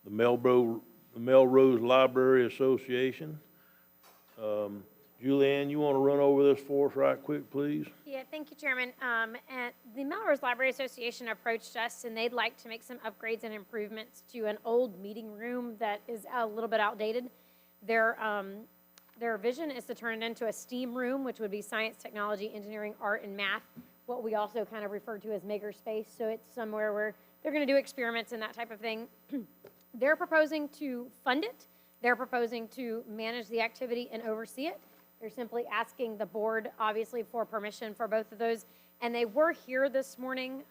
the Melrose Library Association. Julianne, you want to run over this for us right quick, please? Yeah, thank you, Chairman. And the Melrose Library Association approached us, and they'd like to make some upgrades and improvements to an old meeting room that is a little bit outdated. Their vision is to turn it into a STEAM room, which would be science, technology, engineering, art, and math, what we also kind of refer to as maker space. So it's somewhere where they're going to do experiments and that type of thing. They're proposing to fund it. They're proposing to manage the activity and oversee it. They're simply asking the board, obviously, for permission for both of those. And they were here this morning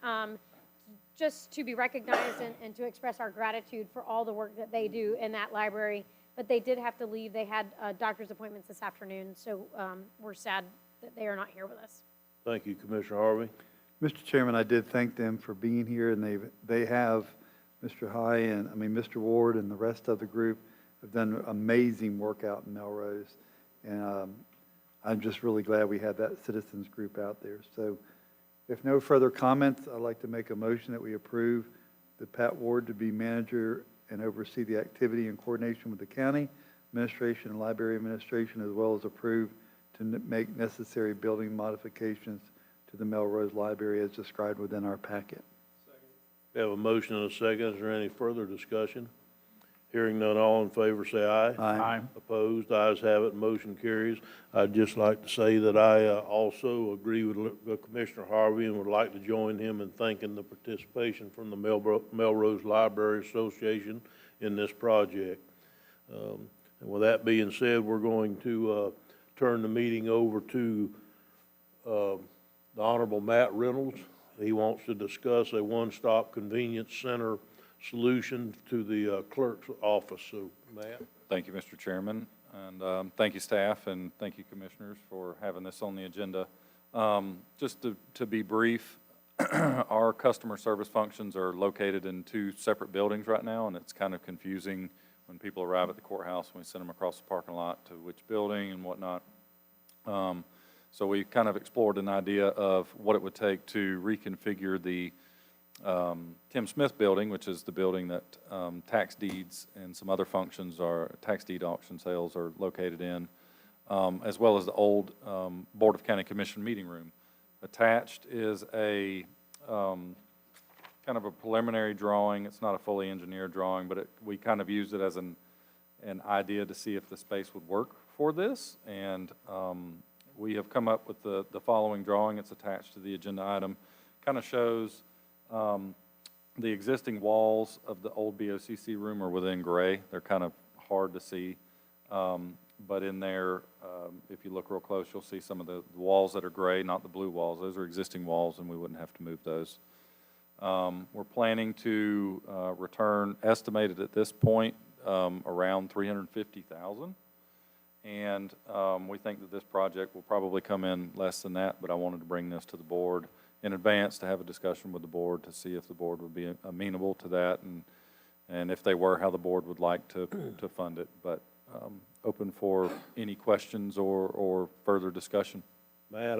just to be recognized and to express our gratitude for all the work that they do in that library. But they did have to leave. They had doctor's appointments this afternoon, so we're sad that they are not here with us. Thank you, Commissioner Harvey. Mr. Chairman, I did thank them for being here, and they have, Mr. Mr. Ward and the rest of the group have done amazing work out in Melrose. And I'm just really glad we had that citizens group out there. So if no further comments, I'd like to make a motion that we approve the Pat Ward to be manager and oversee the activity in coordination with the county administration and library administration, as well as approve to make necessary building modifications to the Melrose Library as described within our packet. Second. We have a motion and a second. Is there any further discussion? Hearing none, all in favor say aye. Aye. Opposed, ayes have it, motion carries. I'd just like to say that I also agree with Commissioner Harvey and would like to join him in thanking the participation from the Melrose Library Association in this project. And with that being said, we're going to turn the meeting over to the Honorable Matt Reynolds. He wants to discuss a one-stop convenience center solution to the clerk's office. So, Matt. Thank you, Mr. Chairman, and thank you, staff, and thank you, commissioners, for having this on the agenda. Just to be brief, our customer service functions are located in two separate buildings right now, and it's kind of confusing when people arrive at the courthouse when we send them across the parking lot to which building and whatnot. So we kind of explored an idea of what it would take to reconfigure the Tim Smith building, which is the building that tax deeds and some other functions are, tax deed auction sales are located in, as well as the old Board of County Commission meeting room. Attached is a kind of a preliminary drawing. It's not a fully engineered drawing, but we kind of used it as an idea to see if the space would work for this. And we have come up with the following drawing. It's attached to the agenda item. Kind of shows the existing walls of the old BOCC room are within gray. They're kind of hard to see, but in there, if you look real close, you'll see some of the walls that are gray, not the blue walls. Those are existing walls, and we wouldn't have to move those. We're planning to return, estimated at this point, around $350,000, and we think that this project will probably come in less than that, but I wanted to bring this to the board in advance to have a discussion with the board to see if the board would be amenable to that, and if they were, how the board would like to fund it. But open for any questions or further discussion. Matt,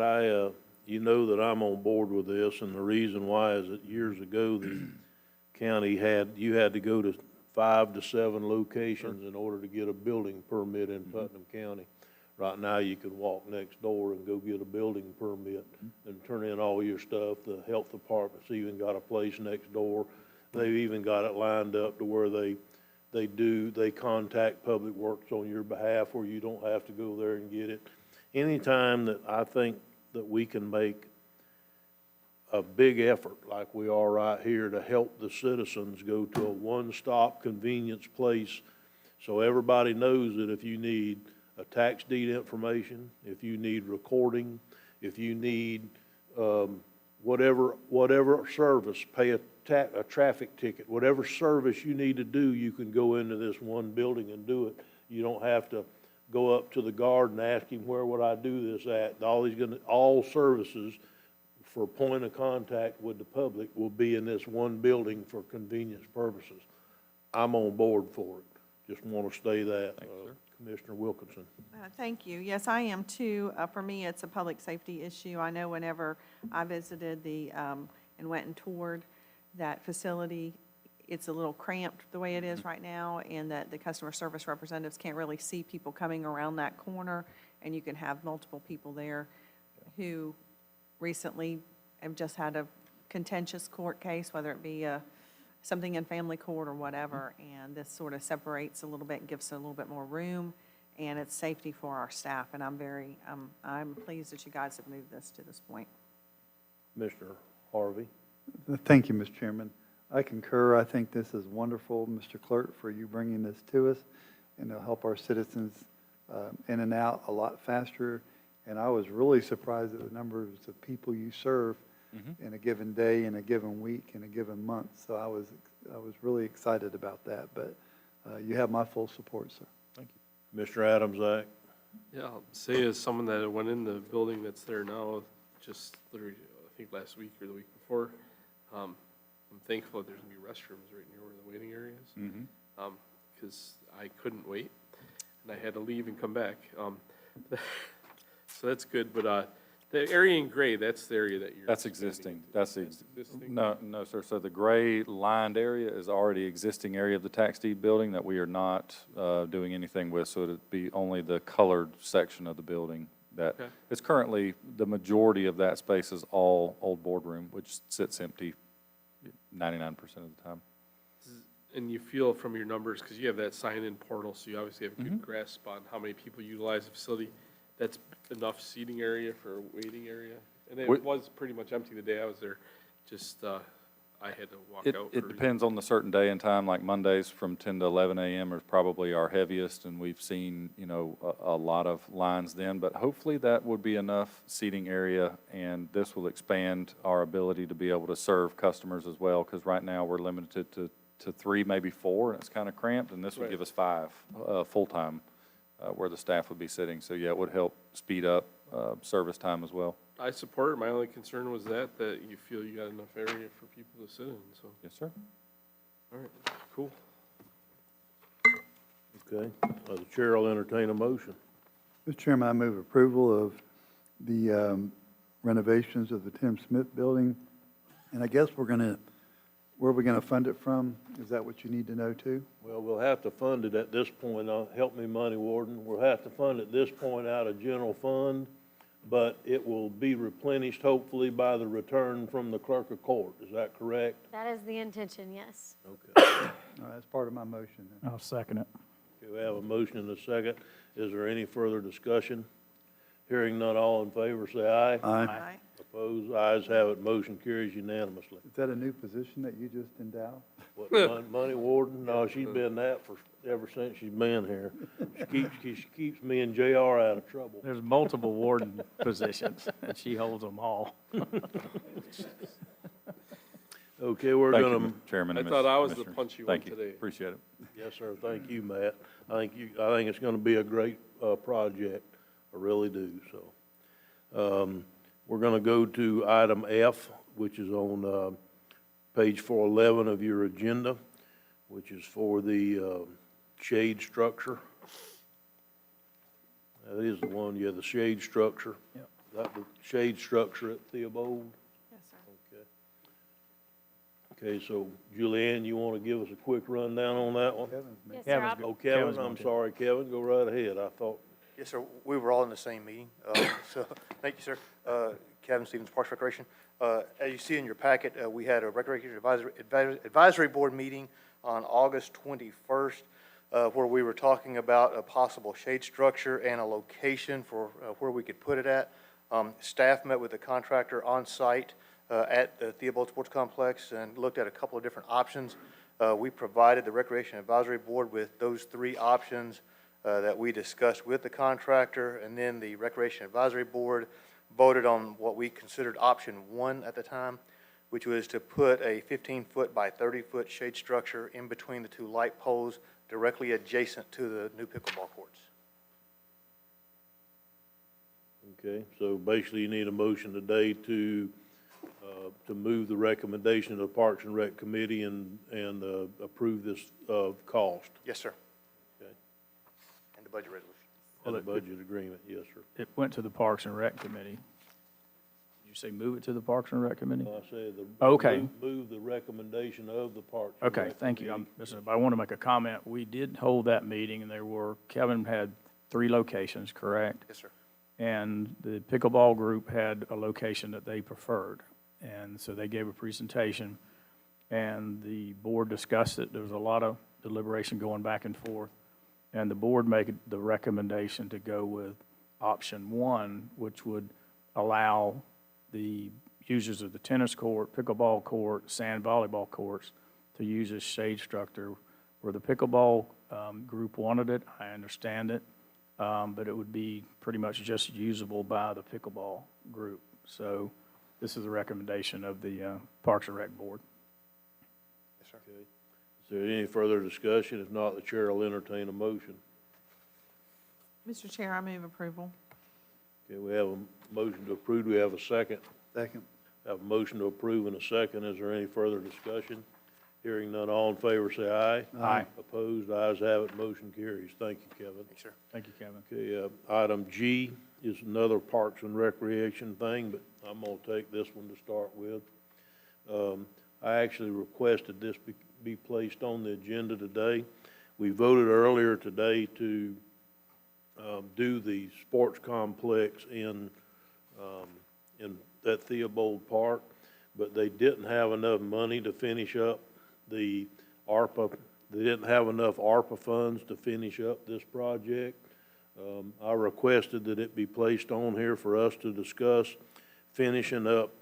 you know that I'm on board with this, and the reason why is that years ago the county you had to go to 5 to 7 locations in order to get a building permit in Putnam County. Right now, you can walk next door and go get a building permit and turn in all your stuff. The health department's even got a place next door. They've even got it lined up to where they contact Public Works on your behalf, where you don't have to go there and get it. Anytime that I think that we can make a big effort like we are right here to help the citizens go to a one-stop convenience place, so everybody knows that if you need a tax deed information, if you need recording, if you need whatever service, pay a traffic ticket, whatever service you need to do, you can go into this one building and do it. You don't have to go up to the guard and ask him, where would I do this at? All services for point of contact with the public will be in this one building for convenience purposes. I'm on board for it. Just want to say that. Commissioner Wilkinson. Thank you. Yes, I am too. For me, it's a public safety issue. I know whenever I visited and went and toured that facility, it's a little cramped the way it is right now, and that the customer service representatives can't really see people coming around that corner, and you can have multiple people there who recently have just had a contentious court case, whether it be something in family court or whatever, and this sort of separates a little bit and gives a little bit more room, and it's safety for our staff, and I'm pleased that you guys have moved this to this point. Mr. Harvey? Thank you, Mr. Chairman. I concur. I think this is wonderful, Mr. Clerk, for you bringing this to us, and it'll help our citizens in and out a lot faster. And I was really surprised at the numbers of people you serve in a given day, in a given week, in a given month. So I was really excited about that. But you have my full support, sir. Thank you. Mr. Adams-Ack? Yeah, I'll say as someone that went in the building that's there now, just literally, I think last week or the week before, I'm thankful that there's gonna be restrooms right near where the waiting area is. Because I couldn't wait, and I had to leave and come back. So that's good, but the area in gray, that's the area that you're. That's existing. That's existing? No, sir. So the gray lined area is already existing area of the tax deed building that we are not doing anything with. So it'd be only the colored section of the building that Okay. it's currently, the majority of that space is all old boardroom, which sits empty 99% of the time. And you feel from your numbers, because you have that sign-in portal, so you obviously have a good grasp on how many people utilize the facility. That's enough seating area for a waiting area? And it was pretty much empty the day I was there, just, I had to walk out. It depends on the certain day and time, like Mondays from 10 to 11 a.m. are probably our heaviest, and we've seen, a lot of lines then, but hopefully that would be enough seating area, and this will expand our ability to be able to serve customers as well, because right now we're limited to 3, maybe 4, and it's kind of cramped, and this would Right. give us 5 full-time where the staff would be sitting. So, yeah, it would help speed up service time as well. I support it. My only concern was that you feel you got enough area for people to sit in, so, Yes, sir. all right, cool. Okay. The chair will entertain a motion. Mr. Chairman, I move approval of the renovations of the Tim Smith Building. And I guess where are we going to fund it from? Is that what you need to know, too? Well, we'll have to fund it at this point. Help me, Money Warden. We'll have to fund it this point out of general fund, but it will be replenished hopefully by the return from the clerk of court. Is that correct? That is the intention, yes. Okay. All right, that's part of my motion then. I'll second it. Okay, we have a motion and a second. Is there any further discussion? Hearing none, all in favor, say aye. Aye. Opposed, ayes have it, motion carries unanimously. Is that a new position that you just endowed? What, Money Warden? No, she's been that ever since she's been here. She keeps me and JR out of trouble. There's multiple warden positions, and she holds them all. Okay, we're Thank gonna, you, Chairman. I and thought I was the Commissioners. punchy one Thank you. today. Appreciate it. yes, sir, thank you, Matt. I think it's gonna be a great, project. I really do, so. We're gonna go to item F, which is on, page 411 of your agenda, which is for the, shade structure. That is the one, yeah, the shade structure. Yep. That the shade structure at Theobald? Yes, sir. Okay. Okay, so Julianne, you want to give us a quick rundown on that one? Kevin's Yes, making- sir. Kevin's I'll- Oh, Kevin, Kevin's I'm going to. sorry, Kevin, go right ahead. I thought, Yes, sir. We were all in the same meeting. So, thank you, sir. Kevin Stevens, Parks Recreation. As you see in your packet, we had a Recreation Advisory Board meeting on August 21st, where we were talking about a possible shade structure and a location for where we could put it at. Staff met with the contractor on site at the Theobald Sports Complex and looked at a couple of different options. We provided the Recreation Advisory Board with those 3 options that we discussed with the contractor, and then the Recreation Advisory Board voted on what we considered option 1 at the time, which was to put a 15-foot by 30-foot shade structure in between the 2 light poles directly adjacent to the new pickleball courts. okay, so basically you need a motion today to move the recommendation of the Parks and Rec Committee and approve this, cost. Yes, sir. Okay. And the budget resolution. And the budget agreement, yes, sir. It went to the Parks and Rec Committee. you say move it to the Parks and Rec Committee? I said Okay. move the recommendation of the Parks. and Okay, Rec thank you. Committee. I want to make a comment. We did hold that meeting, and Kevin had 3 locations, correct? Yes, sir. And the pickleball group had a location that they preferred. And so they gave a presentation, and the board discussed it. There was a lot of deliberation going back and forth. And the board made the recommendation to go with option 1, which would allow the users of the tennis court, pickleball court, sand volleyball courts to use this shade structure. Where the pickleball group wanted it, I understand it, but it would be pretty much just usable by the pickleball group. So this is a recommendation of the Parks and Rec Board. Yes, sir. Okay. Is there any further discussion? If not, the chair will entertain a motion. Mr. Chair, I move approval. Okay, we have a motion to approve. Do we have a second? Second. Have a motion to approve and a second. Is there any further discussion? Hearing none, all in favor say aye. Aye. Opposed, ayes have it, motion carries. Thank you, Kevin. Thanks, sir. Thank you, Kevin. Okay, item G is another Parks and Recreation thing, but I'm gonna take this one to start with. I actually requested this be placed on the agenda today. We voted earlier today to, do the sports complex in at Theobald Park, but they didn't have enough money to finish up the ARPA. They didn't have enough ARPA funds to finish up this project. I requested that it be placed on here for us to discuss finishing up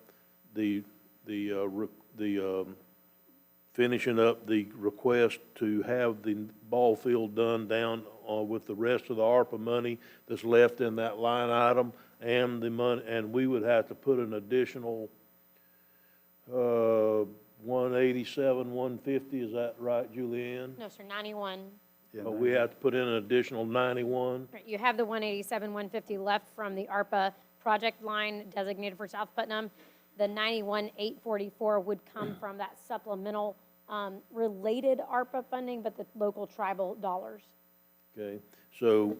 finishing up the request to have the ball field done down with the rest of the ARPA money that's left in that line item, and the money, and we would have to put an additional 187, 150, is that right, Julianne? No, sir, 91. Yeah, But we have to put in an additional 91? Right, you have the 187, 150 left from the ARPA project line designated for South Putnam. The 91, 844 would come from that supplemental related ARPA funding, but the local tribal dollars. Okay, so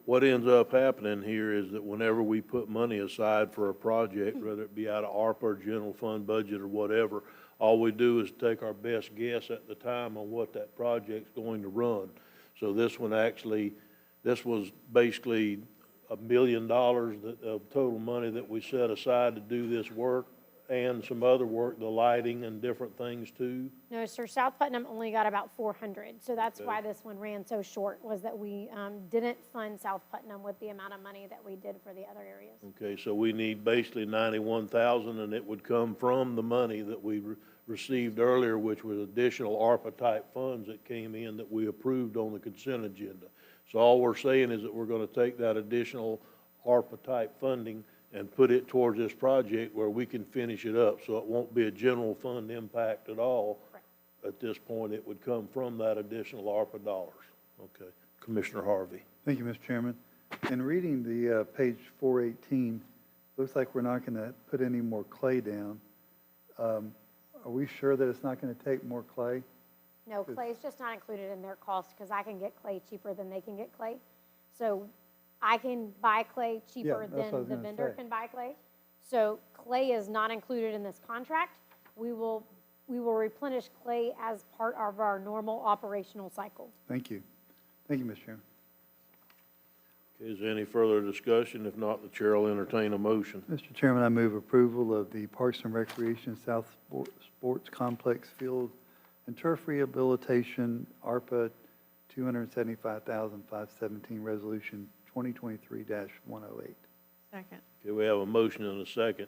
what ends up happening here is that whenever we put money aside for a project, whether it be out of ARPA or general fund budget or whatever, all we do is take our best guess at the time on what that project's going to run. So this one actually, this was basically $1 million of total money that we set aside to do this work, and some other work, the lighting and different things too. No, sir, South Putnam only got about 400, so that's Okay. why this one ran so short, was that we didn't fund South Putnam with the amount of money that we did for the other areas. Okay, so we need basically 91,000, and it would come from the money that we received earlier, which was additional ARPA-type funds that came in that we approved on the consent agenda. So all we're saying is that we're gonna take that additional ARPA-type funding and put it towards this project where we can finish it up, so it won't be a general fund impact at all. Correct. At this point, it would come from that additional ARPA dollars. Okay, Commissioner Harvey. Thank you, Mr. Chairman. In reading the page 418, looks like we're not going to put any more clay down. Are we sure that it's not going to take more clay? No, clay is just not included in their cost, because I can get clay cheaper than they can get clay. So I can buy clay cheaper that's what I than was the gonna vendor say. can buy clay. So clay is not included in this contract. We will replenish clay as part of our normal operational cycle. Thank you. Thank you, Mr. Chairman. Okay, is there any further discussion? If not, the chair will entertain a motion. Mr. Chairman, I move approval of the Parks and Recreation South Sports Complex Field and Turf Rehabilitation, ARPA, $275,517, Resolution 2023-108. Second. Okay, we have a motion and a second.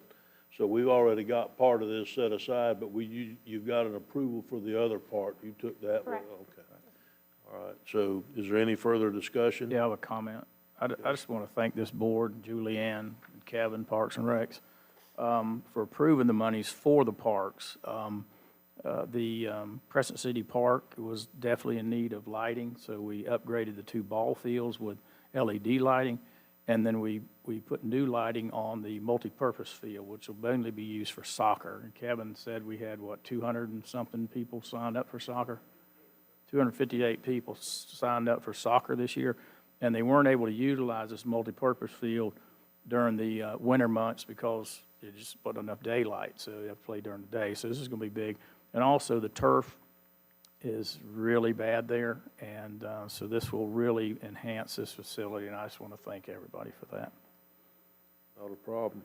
So we've already got part of this set aside, but you've got an approval for the other part. You took that one? Correct. Okay. All right, so is there any further discussion? Yeah, I have a comment. I just want to thank this board, Julianne, and Kevin, Parks and Recs, for approving the monies for the parks. The Crescent City Park was definitely in need of lighting, so we upgraded the 2 ball fields with LED lighting, and then we put new lighting on the multipurpose field, which will mainly be used for soccer. And Kevin said we had, 200 and something people signed up for soccer? 258 people signed up for soccer this year, and they weren't able to utilize this multipurpose field during the winter months because it just wasn't enough daylight, so you have to play during the day. So this is going to be big. And also the turf is really bad there, and so this will really enhance this facility, and I just want to thank everybody for that. Not a problem.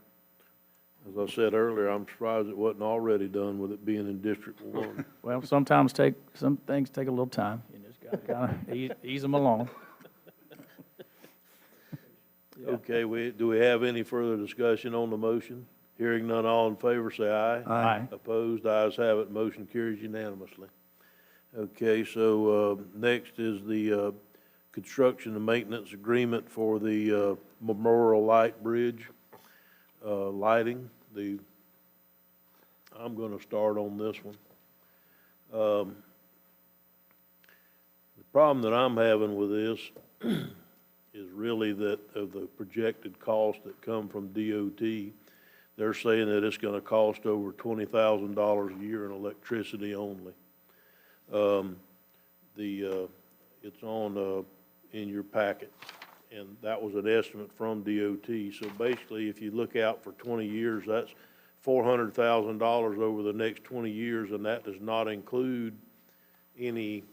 As I said earlier, I'm surprised it wasn't already done with it being in District 1. Well, some things take a little time. You just got to kind of ease them along. Okay, do we have any further discussion on the motion? Hearing none, all in favor, say aye. Aye. Opposed, ayes have it, motion carries unanimously. Okay, so next is the construction and maintenance agreement for the Memorial Light Bridge lighting. I'm going to start on this one. The problem that I'm having with this is really that of the projected costs that come from DOT. They're saying that it's going to cost over $20,000 a year in electricity only. It's on in your packet, and that was an estimate from DOT. So basically, if you look out for 20 years, that's $400,000 over the next 20 years, and that does not include any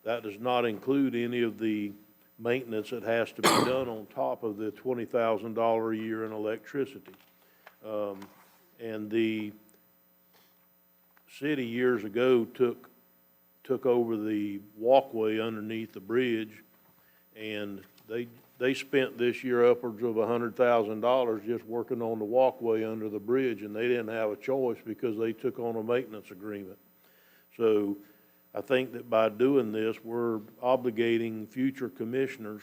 of the maintenance that has to be done on top of the $20,000 a year in electricity. And the city years ago took over the walkway underneath the bridge, and they spent this year upwards of $100,000 just working on the walkway under the bridge, and they didn't have a choice because they took on a maintenance agreement. So I think that by doing this, we're obligating future commissioners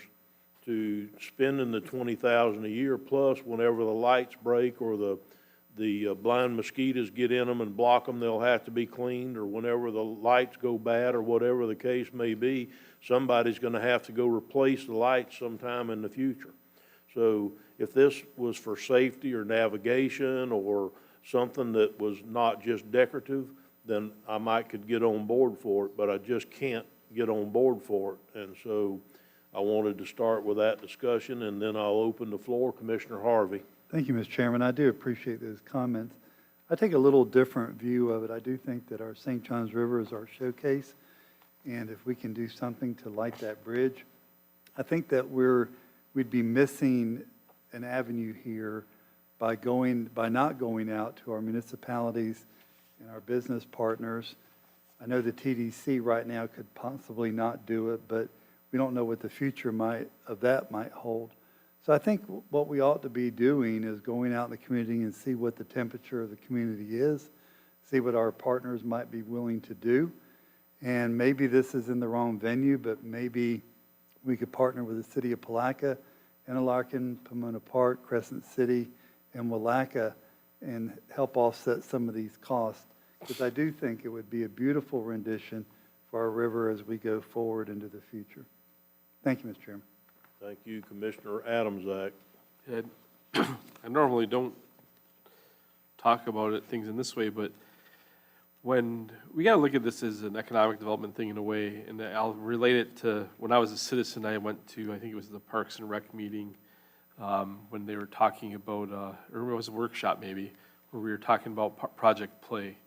to spending the $20,000 a year, plus whenever the lights break or the blind mosquitoes get in them and block them, they'll have to be cleaned, or whenever the lights go bad or whatever the case may be, somebody's going to have to go replace the lights sometime in the future. So if this was for safety or navigation or something that was not just decorative, then I might could get on board for it, but I just can't get on board for it. And so I wanted to start with that discussion, and then I'll open the floor. Commissioner Harvey. Thank you, Mr. Chairman. I do appreciate those comments. I take a little different view of it. I do think that our St. Johns River is our showcase, and if we can do something to light that bridge, I think that we'd be missing an avenue here by not going out to our municipalities and our business partners. I know the TDC right now could possibly not do it, but we don't know what the future might hold. So I think what we ought to be doing is going out in the community and see what the temperature of the community is, see what our partners might be willing to do. And maybe this is in the wrong venue, but maybe we could partner with the city of Palatka, Interlaken, Pomona Park, Crescent City, and Willaca and help offset some of these costs. Because I do think it would be a beautiful rendition for our river as we go forward into the future. Thank you, Mr. Chairman. Thank you, Commissioner Adamczak. I normally don't talk about things in this way, but when we got to look at this as an economic development thing in a way, and I'll relate it to when I was a citizen. I went to, I think it was the Parks and Rec meeting when they were talking about, or it was a workshop maybe, where we were talking about Project Play.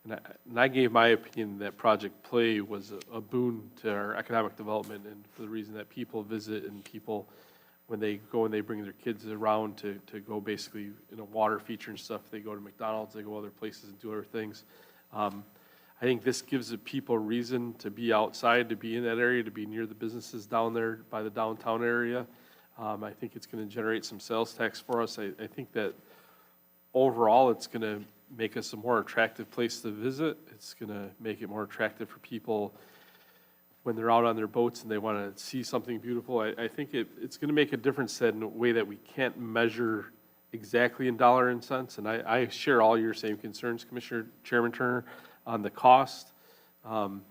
And I gave my opinion that Project Play was a boon to our economic development, and for the reason that people visit and people, when they go and they bring their kids around to go basically in a water feature and stuff, they go to McDonald's, they go other places and do other things. I think this gives the people reason to be outside, to be in that area, to be near the businesses down there by the downtown area. I think it's going to generate some sales tax for us. I think that overall it's going to make us a more attractive place to visit. It's going to make it more attractive for people when they're out on their boats and they want to see something beautiful. I think it's going to make a difference in a way that we can't measure exactly in dollar and cents. And I share all your same concerns, Chairman Turner, on the cost. But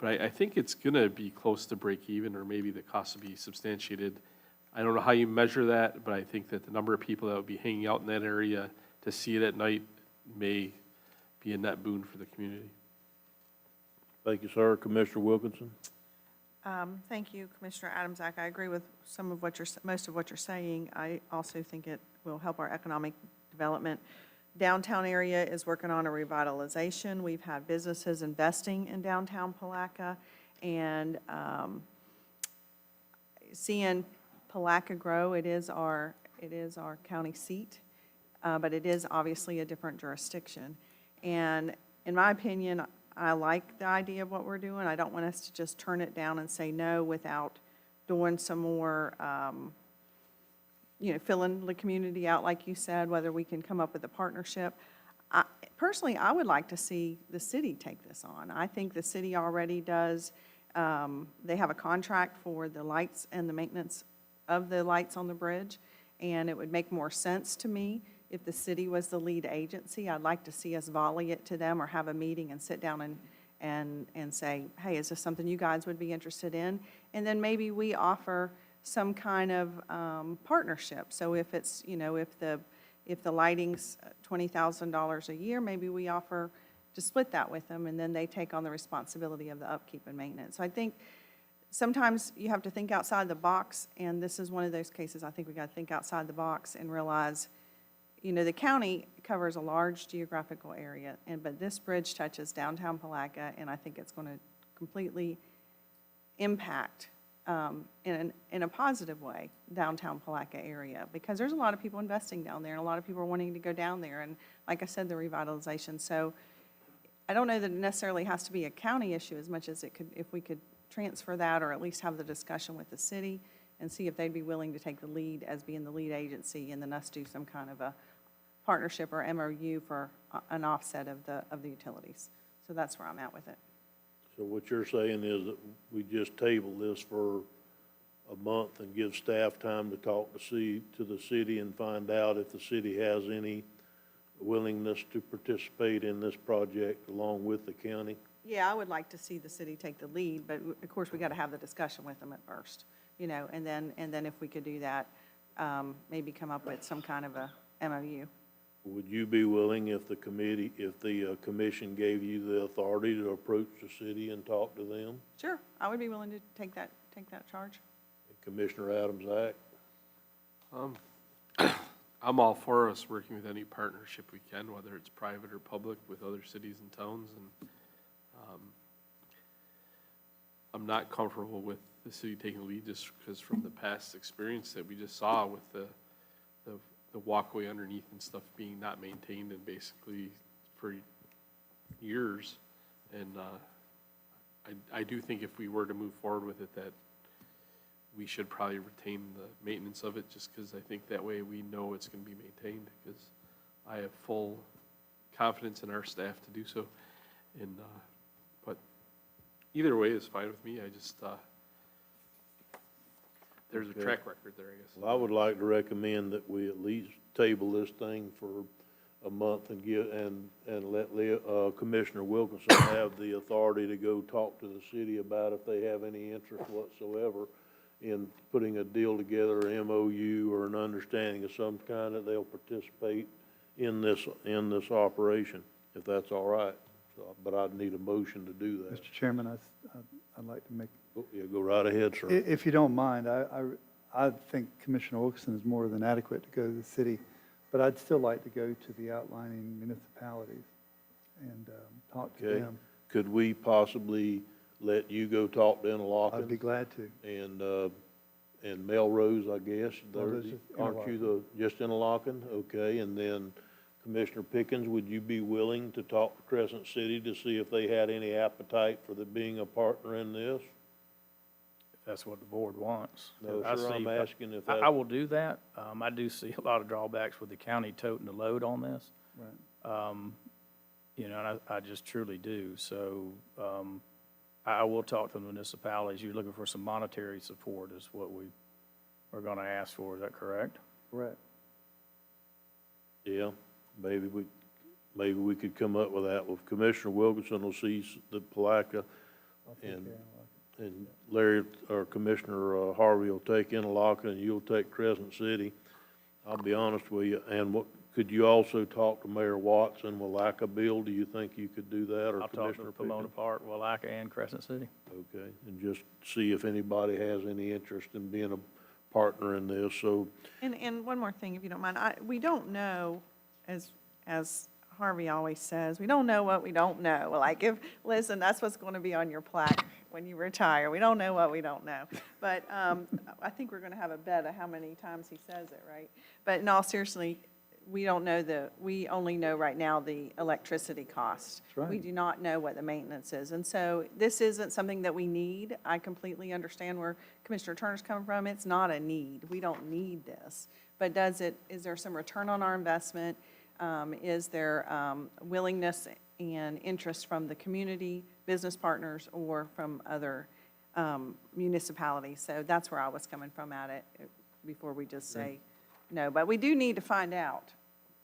I think it's going to be close to break even, or maybe the cost will be substantiated. I don't know how you measure that, but I think that the number of people that will be hanging out in that area to see it at night may be a net boon for the community. Thank you, sir. Commissioner Wilkinson. Thank you, Commissioner Adamsack. I agree with some of what most of what you're saying. I also think it will help our economic development. Downtown area is working on a revitalization. We've had businesses investing in downtown Palaca, and seeing Palaca grow, it is our county seat, but it is obviously a different jurisdiction. And in my opinion, I like the idea of what we're doing. I don't want us to just turn it down and say no without doing some more, filling the community out, like you said, whether we can come up with a partnership. Personally, I would like to see the city take this on. I think the city already does. They have a contract for the lights and the maintenance of the lights on the bridge, and it would make more sense to me if the city was the lead agency. I'd like to see us volley it to them or have a meeting and sit down and say, hey, is this something you guys would be interested in? And then maybe we offer some kind of partnership. So if it's, if the lighting's $20,000 a year, maybe we offer to split that with them, and then they take on the responsibility of the upkeep and maintenance. So I think sometimes you have to think outside the box, and this is one of those cases I think we got to think outside the box and realize, the county covers a large geographical area, but this bridge touches downtown Palaca, and I think it's going to completely impact in a positive way downtown Palaca area, because there's a lot of people investing down there, and a lot of people are wanting to go down there, and like I said, the revitalization. So I don't know that it necessarily has to be a county issue as much as it could, if we could transfer that or at least have the discussion with the city and see if they'd be willing to take the lead as being the lead agency, and then us do some kind of a partnership or MOU for an offset of the utilities. So that's where I'm at with it. So what you're saying is that we just table this for a month and give staff time to talk to the city and find out if the city has any willingness to participate in this project along with the county? Yeah, I would like to see the city take the lead, but of course, we got to have the discussion with them at first, and then if we could do that, maybe come up with some kind of a MOU. Would you be willing, if the commission gave you the authority to approach the city and talk to them? Sure, I would be willing to take that charge. Commissioner Adams-Ack? I'm all for us working with any partnership we can, whether it's private or public, with other cities and towns. And I'm not comfortable with the city taking the lead just because from the past experience that we just saw with the walkway underneath and stuff being not maintained and basically for years. And I do think if we were to move forward with it, that we should probably retain the maintenance of it, just because I think that way we know it's going to be maintained, because I have full confidence in our staff to do so. And but either way is fine with me. I just there's a track record there, I guess. Well, I would like to recommend that we at least table this thing for a month and let Commissioner Wilkinson have the authority to go talk to the city about if they have any interest whatsoever in putting a deal together, an MOU or an understanding of some kind that they'll participate in this operation, if that's all right. So, but I'd need a motion to do that. Mr. Chairman, I'd like to make, Yeah, go right ahead, sir. if you don't mind, I think Commissioner Wilkinson is more than adequate to go to the city, but I'd still like to go to the outlining municipalities and talk to Okay. them. Could we possibly let you go talk to Interlochen? I'd be glad to. And Melrose, I guess? Melrose is Aren't you just Interlochen? Okay, and then Commissioner Pickens, would you be willing to talk to Crescent City to see if they had any appetite for being a partner in this? If that's what the board wants. No, I sir, I'm see- asking if I that, will do that. I do see a lot of drawbacks with the county toting the load on this. Right. And I just truly do. So I will talk to the municipalities. You're looking for some monetary support is what we're going to ask for. Is that correct? Correct. yeah, maybe we could come up with that. Well, Commissioner Wilkinson will see the Palaca, I'll take And- care of it. and Larry, or Commissioner Harvey will take Interlochen, and you'll take Crescent City. I'll be honest with you, and what could you also talk to Mayor Watts and Willaca? Bill, do you think you could do that, or I'll talk Commissioner to Pomona Pickens? Park, Willaca, and Crescent City. Okay, and just see if anybody has any interest in being a partner in this, so, And one more thing, if you don't mind, we don't know, as Harvey always says, we don't know what we don't know. Like, listen, that's what's going to be on your plaque when you retire. We don't know what we don't know. But I think we're going to have a bet of how many times he says it, right? But in all seriously, we don't know we only know right now the electricity cost. That's right. We do not know what the maintenance is. And so this isn't something that we need. I completely understand where Commissioner Turner's coming from. It's not a need. We don't need this. But is there some return on our investment? Is there willingness and interest from the community, business partners, or from other municipalities? So that's where I was coming from at it, before we just say no. But we do need to find out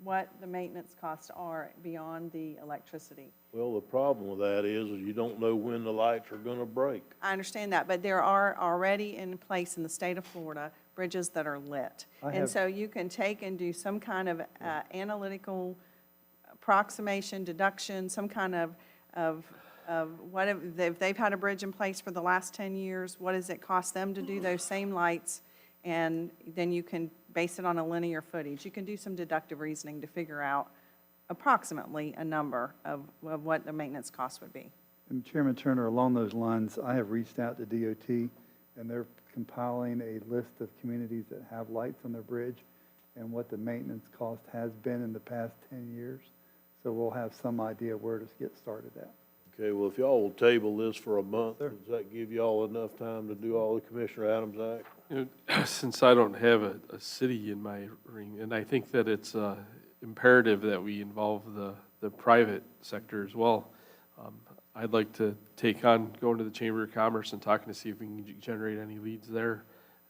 what the maintenance costs are beyond the electricity. well, the problem with that is you don't know when the lights are gonna break. I understand that, but there are already in place in the state of Florida bridges that are lit. And so you can take and do some kind of analytical approximation, deduction, some kind of what if they've had a bridge in place for the last 10 years, what does it cost them to do those same lights? And then you can base it on a linear footage. You can do some deductive reasoning to figure out approximately a number of what the maintenance cost would be. And Chairman Turner, along those lines, I have reached out to DOT, and they're compiling a list of communities that have lights on their bridge and what the maintenance cost has been in the past 10 years. So we'll have some idea where to get started at. Okay, well, if y'all will table this for a month, Sure. does that give y'all enough time to do all the Commissioner Adams Act? You know, since I don't have a city in my ring, and I think that it's imperative that we involve the private sector as well. I'd like to take on going to the Chamber of Commerce and talking to see if we can generate any leads there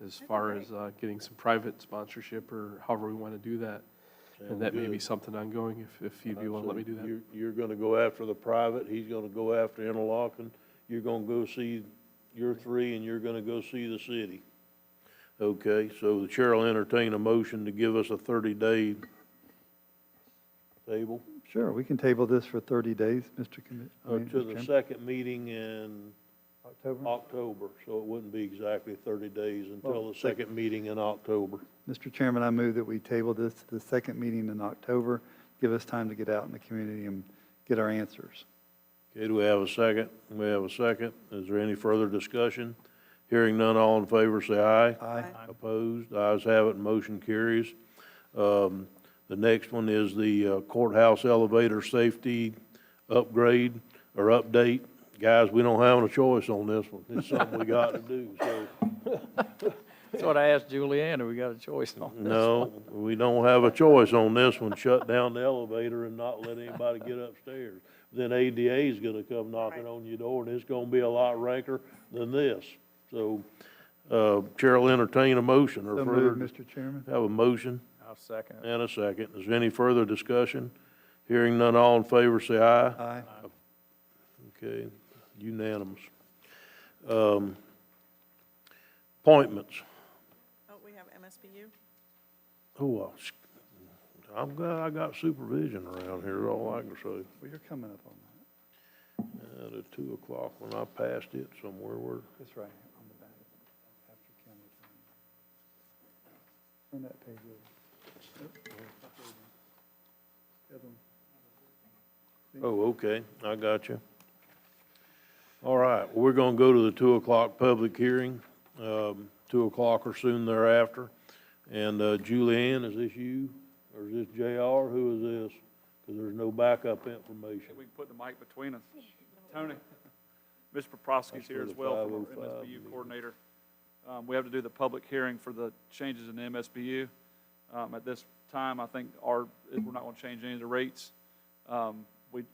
as far as getting some private sponsorship or however we want to do that. And that may be something ongoing if you'd be willing to let me do that. You're gonna go after the private, he's gonna go after Interlochen, you're gonna go see your three, and you're gonna go see the city. Okay, so the chair will entertain a motion to give us a 30-day table, Sure, we can table this for 30 days, Mr. to the second meeting in October. October, so it wouldn't be exactly 30 days until Well, the second meeting in October. Mr. Chairman, I move that we table this to the second meeting in October, give us time to get out in the community and get our answers. Okay, do we have a second? We have a second. Is there any further discussion? Hearing none, all in favor, say aye. Aye. Opposed? Ayes have it, motion carries. The next one is the courthouse elevator safety upgrade or update. Guys, we don't have a choice on this one. It's something we got to do, so. That's what I asked Julianne, we got a choice on this. No, we don't have a choice on this one. Shut down the elevator and not let anybody get upstairs. Then ADA is gonna come knocking on your door, and it's gonna be a lot ranker than this. So, Chair will entertain a motion or So further. moved, Mr. Chairman. Have a motion I'll second it. and a second. Is there any further discussion? Hearing none, all in favor, say aye. Aye. Okay, unanimous. Appointments. Oh, we have MSBU? Oh, I'm glad I got supervision around here, all I can say. Well, you're coming up on that. At 2 o'clock when I passed it somewhere where, That's right, on the back, after county attorney. Turn that page over. The other one. oh, okay, I got you. All right, well, we're gonna go to the 2 o'clock public hearing, 2 o'clock or soon thereafter. And Julianne, is this you, or is this JR? Who is this? Because there's no backup information. We can put the mic between us. Tony, Mr. Poprosky's here as well from our MSBU coordinator. We have to do the public hearing for the changes in the MSBU. At this time, I think we're not going to change any of the rates. We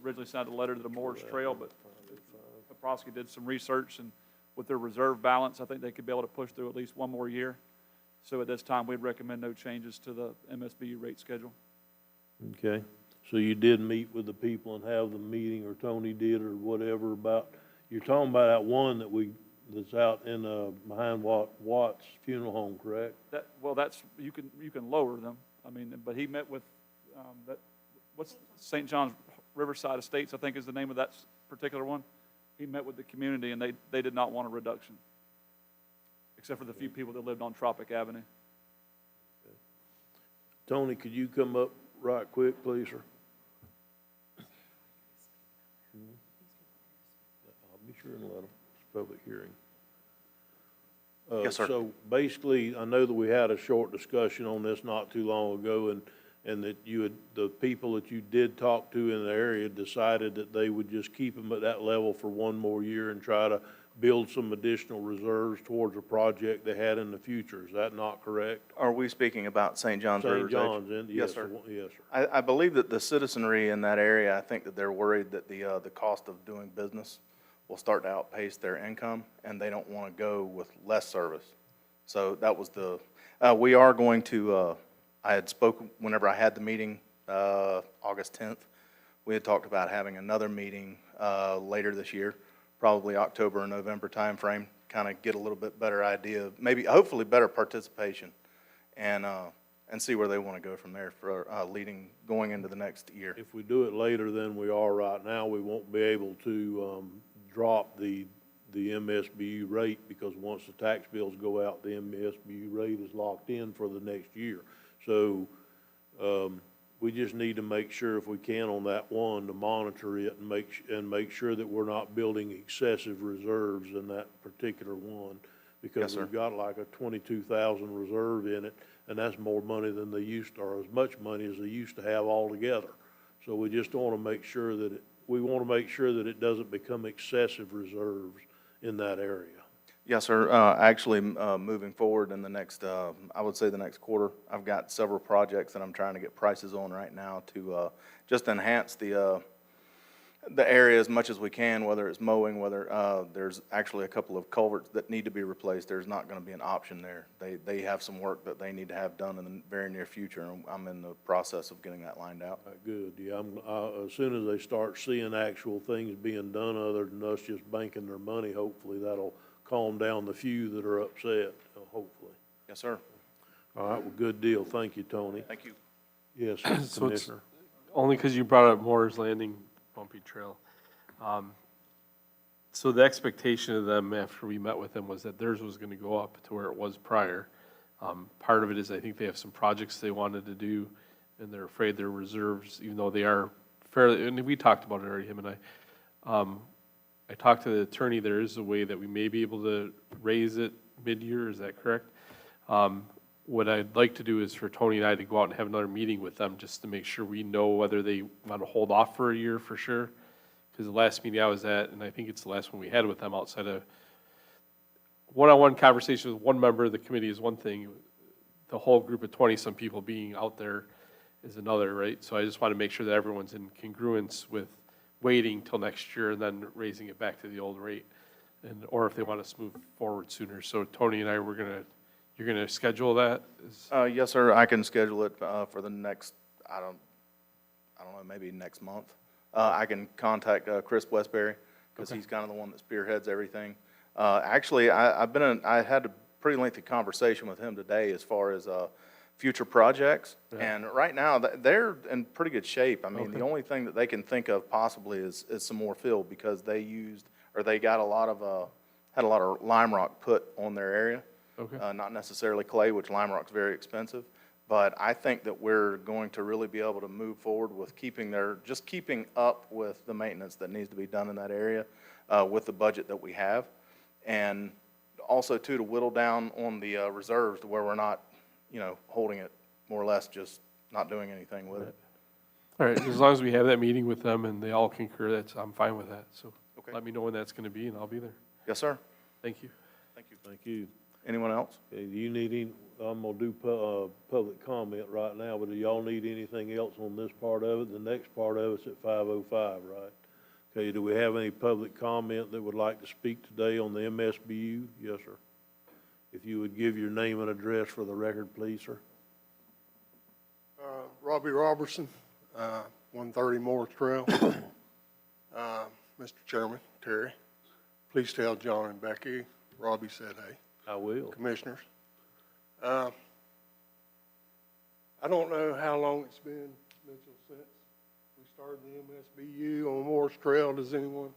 originally sent a letter to the Morris Trail, but Poprosky did some research, and with their reserve balance, I think they could be able to push through at least one more year. So at this time, we'd recommend no changes to the MSBU rate schedule. Okay, so you did meet with the people and have the meeting, or Tony did, or whatever about, you're talking about that one that's out in, behind Watts Funeral Home, correct? Well, that's, you can lower them. I mean, but he met with what's St. John's Riverside Estates, I think is the name of that particular one. He met with the community, and they did not want a reduction, except for the few people that lived on Tropic Avenue. Tony, could you come up right quick, please, sir? I'll be sure and let them. It's a public hearing. Yes, sir. So basically, I know that we had a short discussion on this not too long ago, and that the people that you did talk to in the area decided that they would just keep them at that level for one more year and try to build some additional reserves towards a project they had in the future. Is that not correct? Are we speaking about St. John's River? St. John's, Yes, sir. Yes, sir. I believe that the citizenry in that area, I think that they're worried that the cost of doing business will start to outpace their income, and they don't want to go with less service. So that was we are going to, I had spoken whenever I had the meeting, August 10th. We had talked about having another meeting later this year, probably October or November timeframe, kind of get a little bit better idea, maybe hopefully better participation, and see where they want to go from there for going into the next year. If we do it later than we are right now, we won't be able to drop the MSBU rate, because once the tax bills go out, the MSBU rate is locked in for the next year. So we just need to make sure, if we can, on that one, to monitor it and make sure that we're not building excessive reserves in that particular one, because Yes, sir. we've got like a 22,000 reserve in it, and that's more money than they used to, or as much money as they used to have altogether. So we just want to make sure that it doesn't become excessive reserves in that area. Yes, sir. Actually, moving forward in the next, I would say the next quarter, I've got several projects that I'm trying to get prices on right now to just enhance the area as much as we can, whether it's mowing, whether there's actually a couple of culverts that need to be replaced. There's not going to be an option there. They have some work that they need to have done in the very near future, and I'm in the process of getting that lined out. Good, yeah, as soon as they start seeing actual things being done other than us just banking their money, hopefully that'll calm down the few that are upset, hopefully. Yes, sir. All right, well, good deal. Thank you, Tony. Thank you. Yes, So it's Commissioner. only because you brought up Moore's Landing Bumpy Trail. So the expectation of them after we met with them was that theirs was going to go up to where it was prior. Part of it is I think they have some projects they wanted to do, and they're afraid their reserves, even though they are fairly, and we talked about it already, him and I talked to the attorney, there is a way that we may be able to raise it mid-year, is that correct? What I'd like to do is for Tony and I to go out and have another meeting with them, just to make sure we know whether they want to hold off for a year for sure. Because the last meeting I was at, and I think it's the last one we had with them outside of one-on-one conversation with one member of the committee is one thing, the whole group of 20-some people being out there is another, right? So I just want to make sure that everyone's in congruence with waiting till next year and then raising it back to the old rate, or if they want us to move forward sooner. So Tony and I, you're gonna schedule that? Yes, sir. I can schedule it for the next, I don't know, maybe next month. I can contact Chris Westbury, because he's kind of the one that spearheads everything. Actually, I had a pretty lengthy conversation with him today as far as future projects. Yeah. And right now, they're in pretty good shape. I mean, the only thing that they can think of possibly is some more fill, because they got had a lot of lime rock put on their area. Okay. Not necessarily clay, which lime rock's very expensive. But I think that we're going to really be able to move forward with keeping up with the maintenance that needs to be done in that area with the budget that we have. And also, too, to whittle down on the reserves to where we're not, holding it more or less, just not doing anything with it. All right, as long as we have that meeting with them and they all concur, I'm fine with that. So Okay. let me know when that's going to be, and I'll be there. Yes, sir. Thank you. Thank you. Thank you. Anyone else? Okay, do you need any, I'm gonna do public comment right now, but do y'all need anything else on this part of it? The next part of it's at 5:05, right? Okay, do we have any public comment that would like to speak today on the MSBU? Yes, sir. If you would give your name and address for the record, please, sir. Robbie Robertson, 130 Moore Trail. Mr. Chairman, Terry, please tell John and Becky, Robbie said hey. I will. Commissioners. I don't know how long it's been Mitchell, since we started the MSBU on Morris Trail, does anyone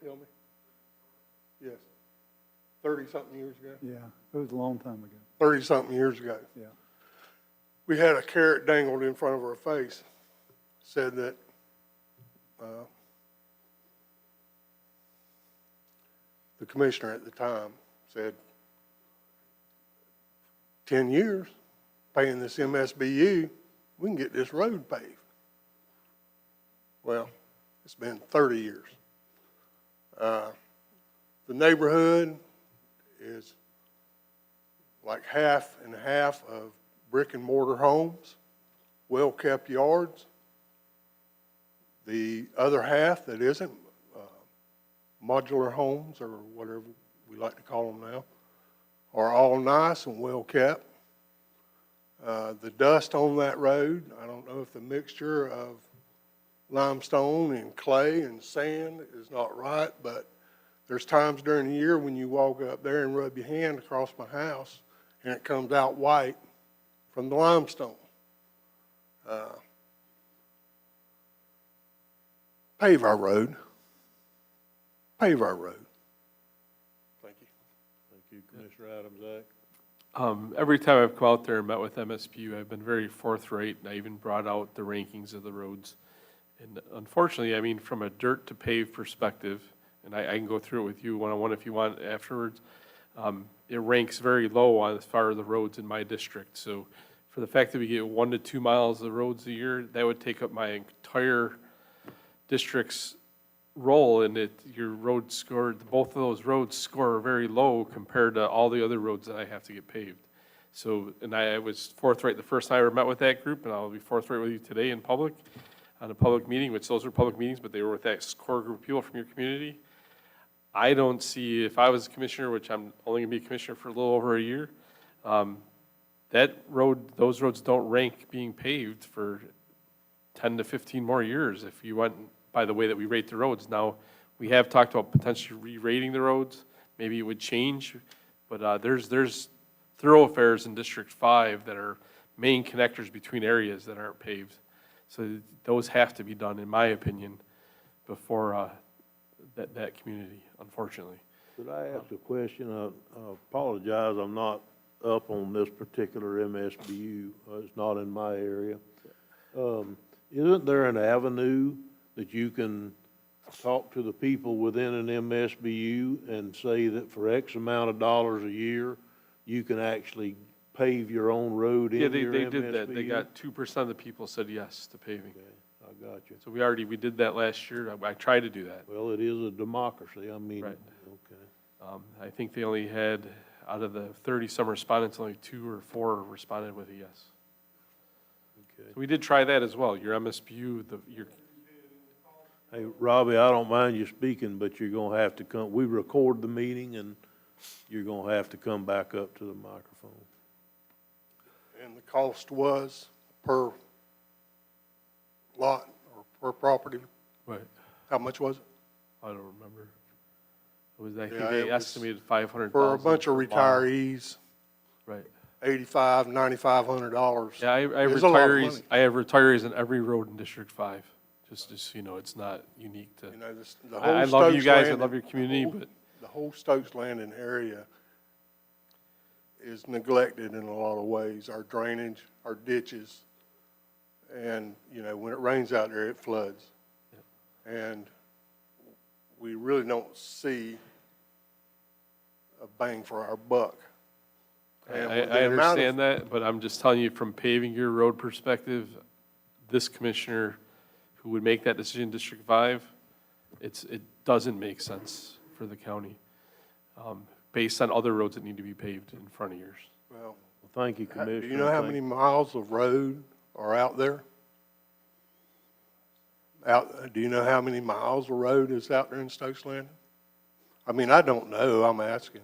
tell me? Yes. 30-something years ago? Yeah, it was a long time ago. 30-something years ago. Yeah. We had a carrot dangled in front of our face. Said that the commissioner at the time said, 10 years, paying this MSBU, we can get this road paved. Well, it's been 30 years. The neighborhood is like half and half of brick and mortar homes, well-kept yards. The other half that isn't, modular homes or whatever we like to call them now, are all nice and well-kept. The dust on that road, I don't know if the mixture of limestone and clay and sand is not right, but there's times during the year when you walk up there and rub your hand across my house and it comes out white from the limestone. Pave our road. Pave our road. Thank you. Thank you, Commissioner Adams. Zach? Every time I've come out there and met with MSBU, I've been very forthright, and I even brought out the rankings of the roads. And unfortunately, I mean, from a dirt to pave perspective, and I can go through it with you one-on-one if you want afterwards, it ranks very low on as far as the roads in my district. So for the fact that we get 1 to 2 miles of roads a year, that would take up my entire district's role in it. Your road scored, both of those roads score very low compared to all the other roads that I have to get paved. So, and I was forthright the first time I ever met with that group, and I'll be forthright with you today in public, on a public meeting, which those were public meetings, but they were with that core group of people from your community. I don't see, if I was a commissioner, which I'm only gonna be a commissioner for a little over a year, that road, those roads don't rank being paved for 10 to 15 more years if you went by the way that we rate the roads. Now, we have talked about potentially re-rating the roads. Maybe it would change, but there's thoroughfares in District 5 that are main connectors between areas that aren't paved. So those have to be done, in my opinion, before that community, unfortunately. Could I ask a question? I apologize, I'm not up on this particular MSBU. It's not in my area. Isn't there an avenue that you can talk to the people within an MSBU and say that for X amount of dollars a year, you can actually pave your own road in your MSBU? Yeah, they did that. They got 2% of the people said yes to paving. Okay, I got you. So we did that last year. I tried to do that. Well, it is a democracy, I mean, Right. okay. I think they only had, out of the 30-some respondents, only 2 or 4 responded with a yes. Okay. So we did try that as well. Your MSBU, Hey, Robbie, I don't mind you speaking, but you're gonna have to come, we record the meeting, and you're gonna have to come back up to the microphone. And the cost was per lot or per property? Right. How much was it? I don't remember. It was, I think Yeah, they it was estimated 500,000. For a bunch of retirees, Right. $8,500, $9,500. Yeah, I have It's a lot of retirees, money. I have retirees in every road in District 5. Just so you know, it's not unique to, You know, the whole I love you Stokes guys, I Landing- love your community, the whole- but The whole Stokes Landing area is neglected in a lot of ways. Our drainage, our ditches, and, you know, when it rains out there, it floods. And we really don't see a bang for our buck. And with the I amount of- understand that, but I'm just telling you from paving your road perspective, this commissioner who would make that decision in District 5, it doesn't make sense for the county, based on other roads that need to be paved in front of yours. Well, Well, thank you, do Commissioner. you know how Thank- many miles of road are out there? Do you know how many miles of road is out there in Stokes Landing? I mean, I don't know, I'm asking.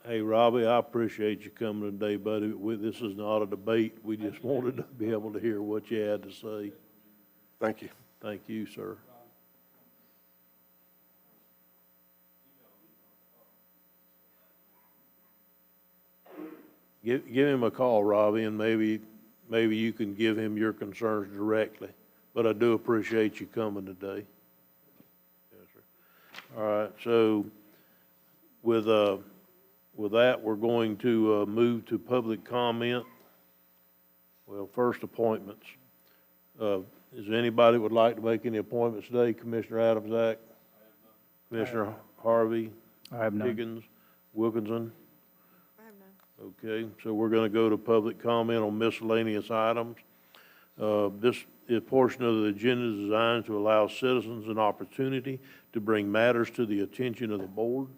Hey, Robbie, I appreciate you coming today, buddy. This is not a debate. We just wanted to be able to hear what you had to say. Thank you. Thank you, sir. Give him a call, Robbie, and maybe maybe you can give him your concerns directly. But I do appreciate you coming today. Yes, sir. All right, so with that, we're going to move to public comment. Well, first appointments. Is there anybody that would like to make any appointments today? Commissioner Adams-Act? Commissioner Harvey? I have none. Higgins? Wilkinson? I have none. Okay, so we're going to go to public comment on miscellaneous items. This portion of the agenda is designed to allow citizens an opportunity to bring matters to the attention of the board.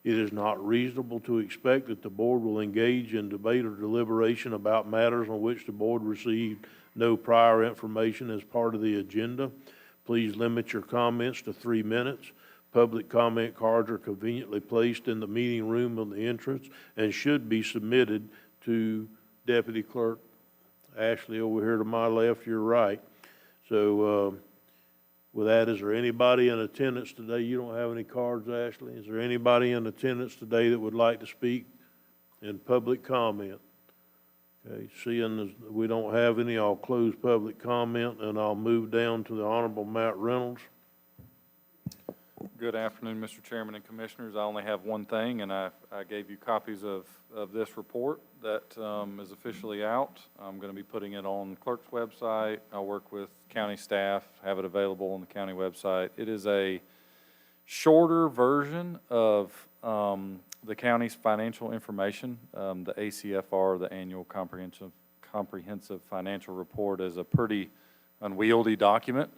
It is not reasonable to expect that the board will engage in debate or deliberation about matters on which the board received no prior information as part of the agenda. Please limit your comments to 3 minutes. Public comment cards are conveniently placed in the meeting room on the entrance and should be submitted to Deputy Clerk Ashley over here to my left, your right. So with that, is there anybody in attendance today? You don't have any cards, Ashley? Is there anybody in attendance today that would like to speak in public comment? Okay, seeing as we don't have any, I'll close public comment and I'll move down to the Honorable Matt Reynolds. Good afternoon, Mr. Chairman and Commissioners. I only have one thing, and I gave you copies of this report that is officially out. I'm going to be putting it on the clerk's website. I'll work with county staff, have it available on the county website. It is a shorter version of the county's financial information. The ACFR, the Annual Comprehensive Financial Report, is a pretty unwieldy document.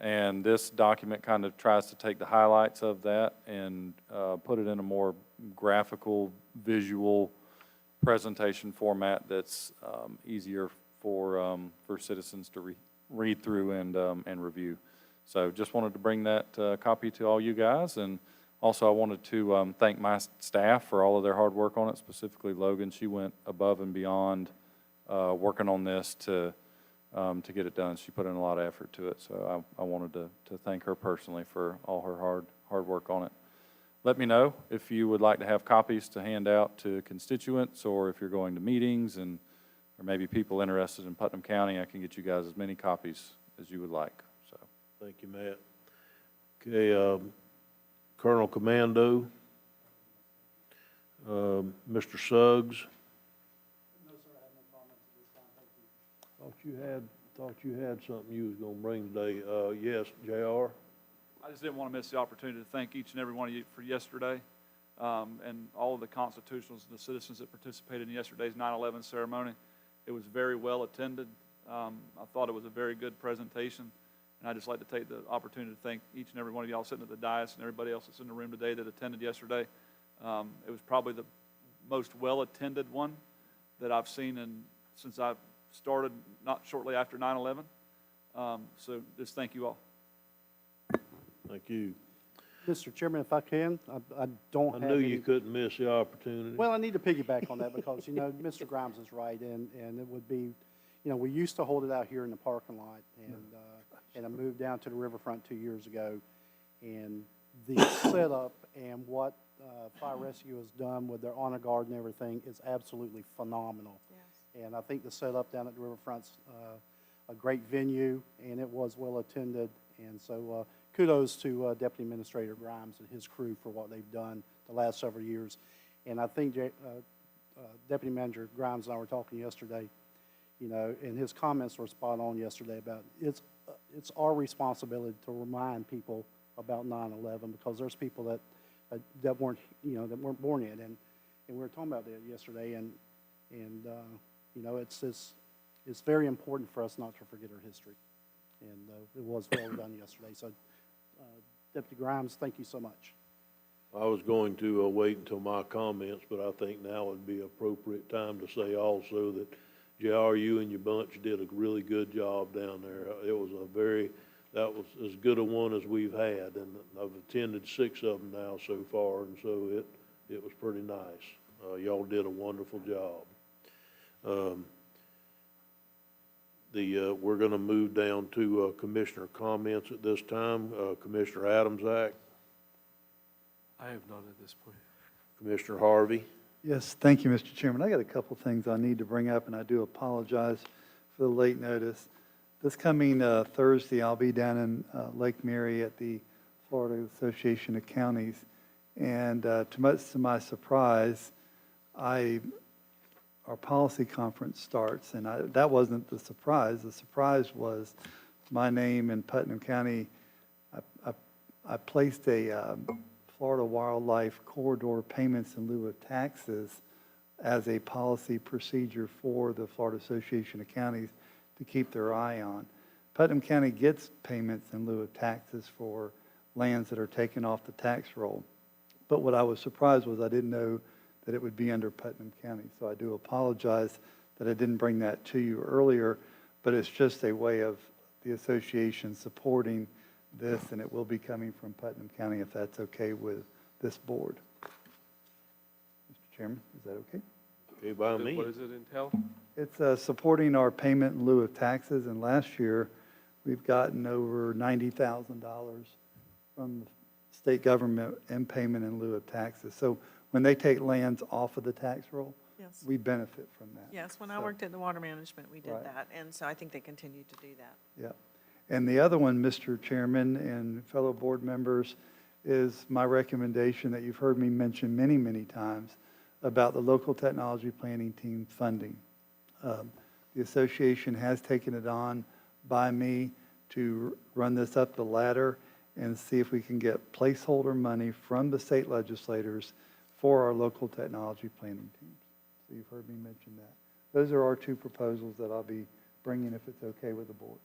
And this document kind of tries to take the highlights of that and put it in a more graphical, visual presentation format that's easier for citizens to read through and review. So just wanted to bring that copy to all you guys. And also I wanted to thank my staff for all of their hard work on it, specifically Logan. She went above and beyond working on this to get it done. She put in a lot of effort to it, so I wanted to thank her personally for all her hard work on it. Let me know if you would like to have copies to hand out to constituents, or if you're going to meetings or maybe people interested in Putnam County. I can get you guys as many copies as you would like. So, Thank you, Matt. Okay, Colonel Commando, Mr. Suggs. Thought you had something you was gonna bring today. Yes, JR? I just didn't want to miss the opportunity to thank each and every one of you for yesterday, and all of the constitutionals and the citizens that participated in yesterday's 9/11 ceremony. It was very well attended. I thought it was a very good presentation, and I'd just like to take the opportunity to thank each and every one of y'all sitting at the dais and everybody else that's in the room today that attended yesterday. It was probably the most well-attended one that I've seen since I've started not shortly after 9/11. So just thank you all. Thank you. Mr. Chairman, if I can, I don't I have knew any. you couldn't miss the opportunity. Well, I need to piggyback on that because, Mr. Grimes is right, and it would be, we used to hold it out here in the parking lot, and I moved down to the riverfront 2 years ago, and the setup and what Fire Rescue has done with their honor guard and everything is absolutely phenomenal. Yes. And I think the setup down at the riverfront's a great venue, and it was well attended, and so kudos to Deputy Administrator Grimes and his crew for what they've done the last several years. And I think Deputy Manager Grimes and I were talking yesterday, and his comments were spot on yesterday about it's our responsibility to remind people about 9/11 because there's people that weren't born yet, and we were talking about that yesterday, and it's very important for us not to forget our history, and it was well done yesterday. So, Deputy Grimes, thank you so much. I was going to wait until my comments, but I think now would be appropriate time to say also that JR, you and your bunch did a really good job down there. That was as good a one as we've had, and I've attended 6 of them now so far, and so it was pretty nice. Y'all did a wonderful job. We're going to move down to commissioner comments at this time. Commissioner Adams-Act, I have none at this point. Commissioner Harvey. Yes, thank you, Mr. Chairman. I got a couple things I need to bring up, and I do apologize for the late notice. This coming Thursday, I'll be down in Lake Mary at the Florida Association of Counties. And much to my surprise, our policy conference starts, and that wasn't the surprise. The surprise was my name in Putnam County. I placed a Florida Wildlife Corridor payments in lieu of taxes as a policy procedure for the Florida Association of Counties to keep their eye on. Putnam County gets payments in lieu of taxes for lands that are taken off the tax roll. But what I was surprised was I didn't know that it would be under Putnam County. So I do apologize that I didn't bring that to you earlier, but it's just a way of the association supporting this, and it will be coming from Putnam County if that's okay with this board. Mr. Chairman, is that okay? Okay by me. What does it entail? It's supporting our payment in lieu of taxes, and last year, we've gotten over $90,000 from the state government in payment in lieu of taxes. So when they take lands off of the tax roll, Yes. we benefit from that. Yes, when I So- worked at the water management, we did Right. that, and so I think they continue to do that. Yeah. And the other one, Mr. Chairman and fellow board members, is my recommendation that you've heard me mention many, many times about the local technology planning team funding. The association has taken it on by me to run this up the ladder and see if we can get placeholder money from the state legislators for our local technology planning teams. So you've heard me mention that. Those are our two proposals that I'll be bringing if it's okay with the board.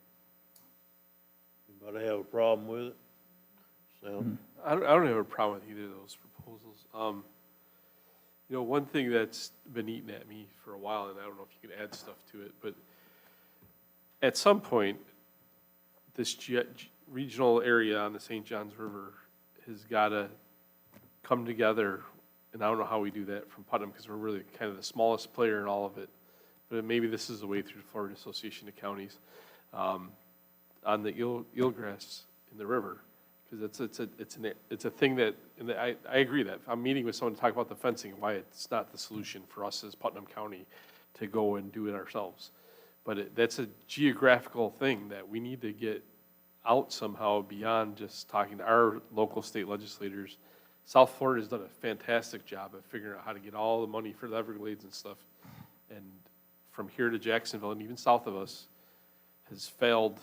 Anybody have a problem with it? Sound? I don't have a problem with either of those proposals. You know, one thing that's been eating at me for a while, and I don't know if you can add stuff to it, but at some point, this regional area on the St. Johns River has got to come together, and I don't know how we do that from Putnam, because we're really kind of the smallest player in all of it, but maybe this is the way through the Florida Association of Counties, on the eelgrass in the river, because it's a thing that, and I agree that if I'm meeting with someone to talk about the fencing, why it's not the solution for us as Putnam County to go and do it ourselves. But that's a geographical thing that we need to get out somehow beyond just talking to our local state legislators. South Florida has done a fantastic job of figuring out how to get all the money for the Everglades and stuff. And from here to Jacksonville and even south of us has failed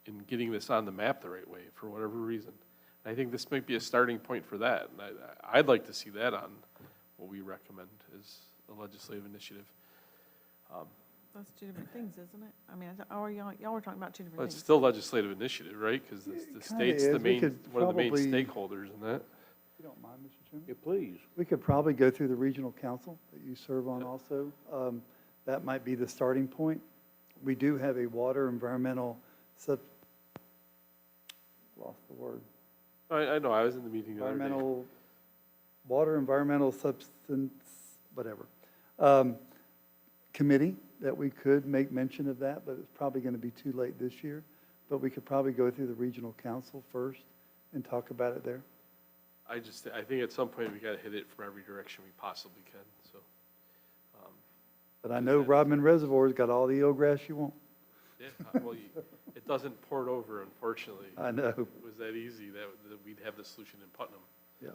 in getting this on the map the right way for whatever reason. And I think this might be a starting point for that. And I'd like to see that on what we recommend as a legislative initiative. That's two different things, isn't it? I mean, y'all were talking about two different Well, things. it's still legislative initiative, right? Because the kinda state's is. the We main, could one of the main probably- stakeholders in that. If you don't mind, Mr. Chairman? Yeah, please. We could probably go through the regional council that you serve on Yep. also. That might be the starting point. We do have a water environmental lost the word. I know, I was in the meeting the other day. Environmental substance, whatever, committee that we could make mention of that, but it's probably going to be too late this year. But we could probably go through the regional council first and talk about it there. I think at some point we gotta hit it from every direction we possibly can, so. But I know Rodman Reservoir's got all the eelgrass you want. Yeah, well, it doesn't port over, unfortunately. I know. If it was that easy, that we'd have the solution in Putnam. Yeah.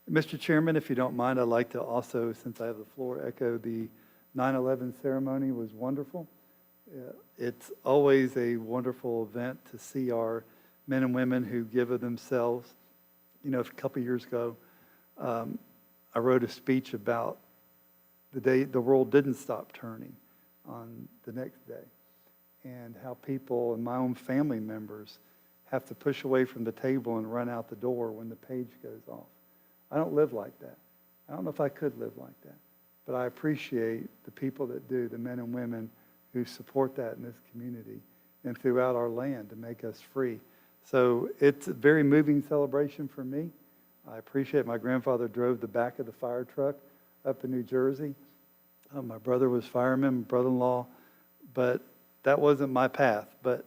Mr. Chairman, if you don't mind, I'd like to also, since I have the floor, echo the 9/11 ceremony was wonderful. It's always a wonderful event to see our men and women who give of themselves. You know, a couple of years ago, I wrote a speech about the day the world didn't stop turning on the next day, and how people and my own family members have to push away from the table and run out the door when the page goes off. I don't live like that. I don't know if I could live like that, but I appreciate the people that do, the men and women who support that in this community and throughout our land to make us free. So it's a very moving celebration for me. I appreciate my grandfather drove the back of the fire truck up in New Jersey. My brother was fireman, brother-in-law, but that wasn't my path. But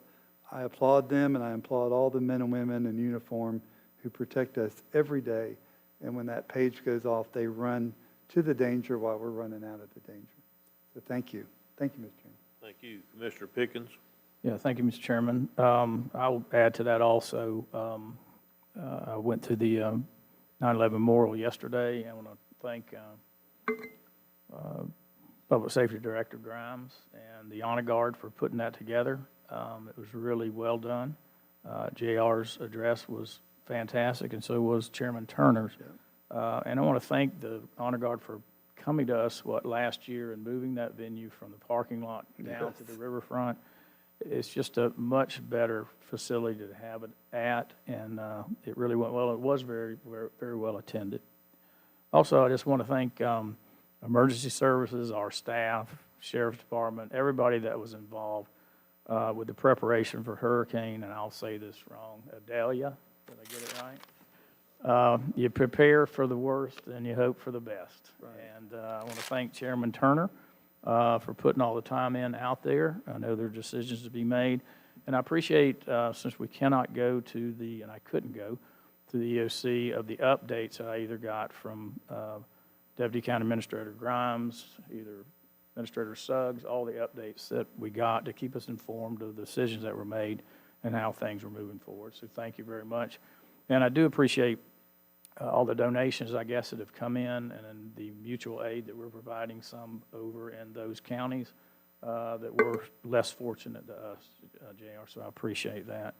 I applaud them, and I applaud all the men and women in uniform who protect us every day. And when that page goes off, they run to the danger while we're running out of the danger. So thank you. Thank you, Mr. Chairman. Thank Thank you. Commissioner Pickens? Yeah, thank you, Mr. Chairman. I'll add to that also. I went to the 9/11 Memorial yesterday. I want to thank Public Safety Director Grimes and the Honor Guard for putting that together. It was really well done. JR's address was fantastic, and so was Chairman Turner's. And I want to thank the Honor Guard for coming to us, last year and moving that venue from the parking lot down to the riverfront. It's just a much better facility to have it at, and it really went well. It was very, very, very well attended. Also, I just want to thank emergency services, our staff, sheriff's department, everybody that was involved with the preparation for hurricane, and I'll say this wrong, Idalia, did I get it right? You prepare for the worst and you hope for the best. And I want to thank Chairman Turner for putting all the time in out there. I know there are decisions to be made. And I appreciate, since we cannot go to and I couldn't go to the EOC, of the updates I either got from Deputy County Administrator Grimes, either Administrator Suggs, all the updates that we got to keep us informed of the decisions that were made and how things were moving forward. So thank you very much. And I do appreciate all the donations, I guess, that have come in, and the mutual aid that we're providing some over in those counties that were less fortunate to us, JR, so I appreciate that.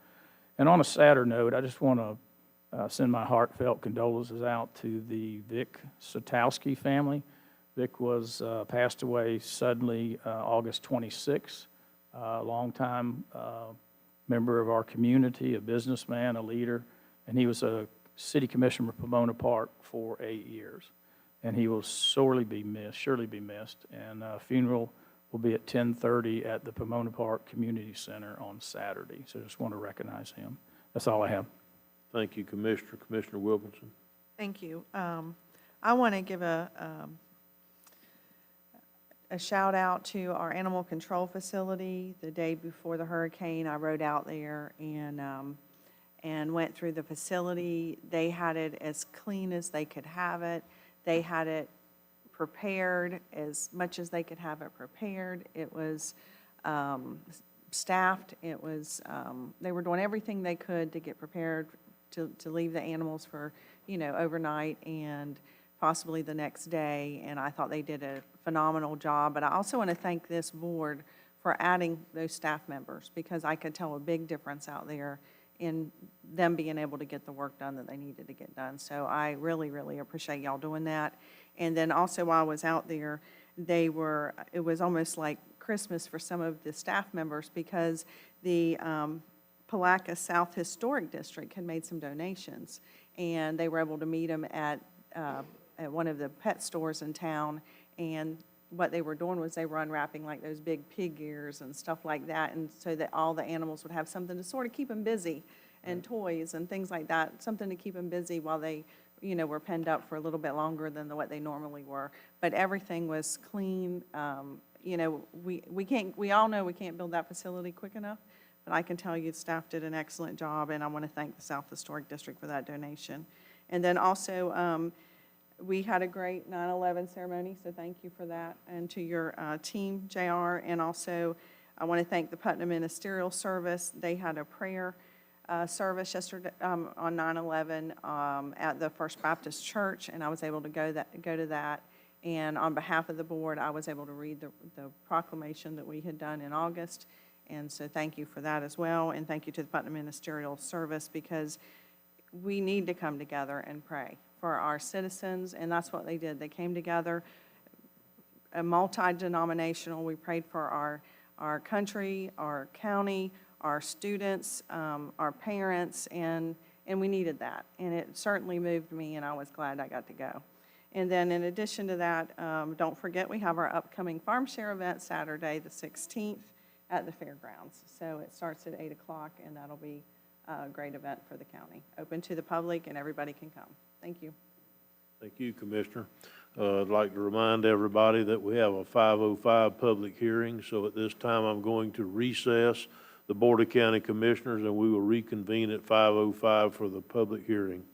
And on a sadder note, I just want to send my heartfelt condolences out to the Vic Satowski family. Vic was passed away suddenly August 26th, a longtime member of our community, a businessman, a leader, and he was a city commissioner of Pomona Park for 8 years. And he will surely be missed, and funeral will be at 10:30 at the Pomona Park Community Center on Saturday. So I just want to recognize him. That's all I have. Thank you, Commissioner. Commissioner Wilkinson? Thank you. I want to give a shout out to our animal control facility. The day before the hurricane, I rode out there and went through the facility. They had it as clean as they could have it. They had it prepared as much as they could have it prepared. It was staffed. It was they were doing everything they could to get prepared to leave the animals for, overnight and possibly the next day. And I thought they did a phenomenal job. But I also want to thank this board for adding those staff members, because I could tell a big difference out there in them being able to get the work done that they needed to get done. So I really, really appreciate y'all doing that. And then also while I was out there, it was almost like Christmas for some of the staff members, because the Palaca South Historic District had made some donations, and they were able to meet them at one of the pet stores in town. And what they were doing was they were unwrapping like those big pig ears and stuff like that, and so that all the animals would have something to sort of keep them busy, and toys and things like that, something to keep them busy while they, were penned up for a little bit longer than what they normally were. But everything was clean. We all know we can't build that facility quick enough, but I can tell you the staff did an excellent job, and I want to thank the South Historic District for that donation. And then also, we had a great 9/11 ceremony, so thank you for that, and to your team, JR. And also, I want to thank the Putnam Ministerial Service. They had a prayer service yesterday on 9/11 at the First Baptist Church, and I was able to go to that. And on behalf of the board, I was able to read the proclamation that we had done in August. And so thank you for that as well, and thank you to the Putnam Ministerial Service, because we need to come together and pray for our citizens, and that's what they did. They came together, a multi-denominational. We prayed for our country, our county, our students, our parents, and we needed that. And it certainly moved me, and I was glad I got to go. And then in addition to that, don't forget we have our upcoming Farm Share event Saturday, the 16th, at the fairgrounds. So it starts at 8 o'clock, and that'll be a great event for the county. Open to the public, and everybody can come. Thank you. Thank you, Commissioner. I'd like to remind everybody that we have a 5:05 public hearing, so at this time I'm going to recess the Board of County Commissioners, and we will reconvene at 5:05 for the public hearing.